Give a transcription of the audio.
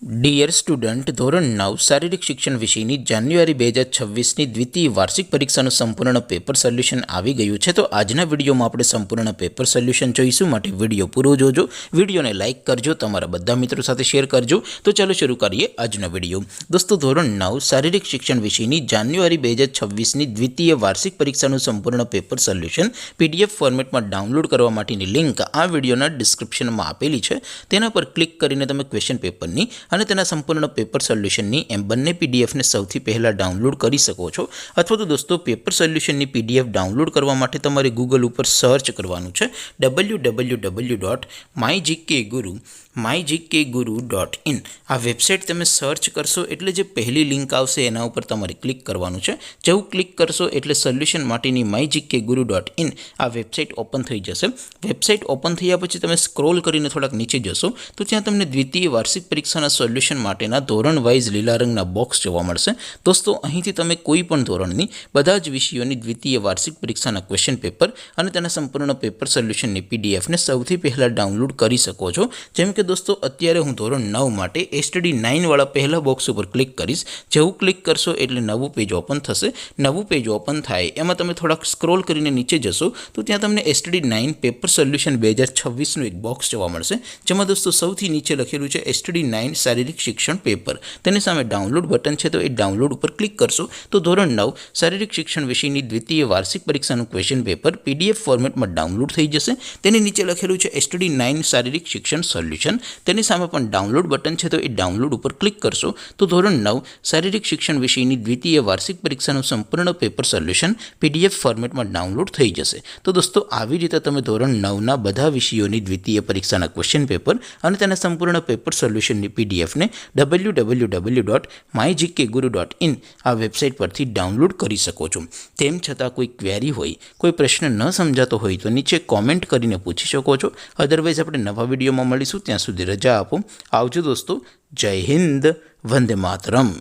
Dear student, ધોરણ 9 શારીરિક શિક્ષણ વિષયની જાન્યુઆરી 2026ની દ્વિતીય વાર્ષિક પરીક્ષાનું સંપૂર્ણ પેપર સોલ્યુશન આવી ગયું છે. તો આજના વિડીયોમાં આપણે સંપૂર્ણ પેપર સોલ્યુશન જોઈશું. માટે વિડીયો પૂરો જોજો, વિડીયોને લાઇક કરજો, તમારા બધા મિત્રો સાથે શેર કરજો. તો ચાલો શરૂ કરીએ આજનો વિડીયો. દોસ્તો, ધોરણ 9 શારીરિક શિક્ષણ વિષયની જાન્યુઆરી 2026ની દ્વિતીય વાર્ષિક પરીક્ષાનું સંપૂર્ણ પેપર સોલ્યુશન PDF ફોર્મેટમાં ડાઉનલોડ કરવા માટેની લિંક આ વિડીયોના ડિસ્ક્રિપ્શનમાં આપેલી છે. તેના પર ક્લિક કરીને તમે ક્વેશ્ચન પેપરની અને તેના સંપૂર્ણ પેપર સોલ્યુશનની એમ બંને PDFને સૌથી પહેલાં ડાઉનલોડ કરી શકો છો. અથવા તો દોસ્તો, પેપર સોલ્યુશનની PDF ડાઉનલોડ કરવા માટે તમારે ગૂગલ ઉપર સર્ચ કરવાનું છે www.mygkguru.in. આ વેબસાઇટ તમે સર્ચ કરશો એટલે જે પહેલી લિંક આવશે એના ઉપર તમારે ક્લિક કરવાનું છે. જેવું ક્લિક કરશો એટલે સોલ્યુશન માટેની mygkguru.in આ વેબસાઇટ ઓપન થઈ જશે. વેબસાઇટ ઓપન થયા પછી તમે સ્ક્રોલ કરીને થોડાક નીચે જશો તો ત્યાં તમને દ્વિતીય વાર્ષિક પરીક્ષાના સોલ્યુશન માટેના ધોરણ વાઇઝ લીલા રંગના બોક્સ જોવા મળશે. દોસ્તો, અહીંથી તમે કોઈ પણ ધોરણની બધા જ વિષયોની દ્વિતીય વાર્ષિક પરીક્ષાના ક્વેશ્ચન પેપર અને તેના સંપૂર્ણ પેપર સોલ્યુશનની PDFને સૌથી પહેલાં ડાઉનલોડ કરી શકો છો. જેમ કે દોસ્તો, અત્યારે હું ધોરણ 9 માટે STD 9 વાળા પહેલા બોક્સ ઉપર ક્લિક કરીશ. જેવું ક્લિક કરશો એટલે નવું પેજ ઓપન થશે. નવું પેજ ઓપન થાય એમાં તમે થોડાક સ્ક્રોલ કરીને નીચે જશો તો ત્યાં તમને STD 9 પેપર સોલ્યુશન 2026નું એક બોક્સ જોવા મળશે. જેમાં દોસ્તો સૌથી નીચે લખેલું છે STD 9 શારીરિક શિક્ષણ પેપર. તેની સામે ડાઉનલોડ બટન છે, તો એ ડાઉનલોડ ઉપર ક્લિક કરશો તો ધોરણ 9 શારીરિક શિક્ષણ વિષયની દ્વિતીય વાર્ષિક પરીક્ષાનું ક્વેશ્ચન પેપર PDF ફોર્મેટમાં ડાઉનલોડ થઈ જશે. તેની નીચે લખેલું છે STD 9 શારીરિક શિક્ષણ સોલ્યુશન. તેની સામે પણ ડાઉનલોડ બટન છે, તો એ ડાઉનલોડ ઉપર ક્લિક કરશો તો ધોરણ 9 શારીરિક શિક્ષણ વિષયની દ્વિતીય વાર્ષિક પરીક્ષાનું સંપૂર્ણ પેપર સોલ્યુશન PDF ફોર્મેટમાં ડાઉનલોડ થઈ જશે. તો દોસ્તો, આવી રીતે તમે ધોરણ 9ના બધા વિષયોની દ્વિતીય પરીક્ષાના ક્વેશ્ચન પેપર અને તેના સંપૂર્ણ પેપર સોલ્યુશનની PDFને www.mygkguru.in આ વેબસાઇટ પરથી ડાઉનલોડ કરી શકો છો. તેમ છતાં કોઈ ક્વેરી હોય, કોઈ પ્રશ્ન ન સમજાતો હોય તો નીચે કોમેન્ટ કરીને પૂછી શકો છો. અદરવાઇઝ આપણે નવા વિડીયોમાં મળીશું. ત્યાં સુધી રજા આપો. આવજો દોસ્તો. જય હિન્દ. વંદે માતરમ.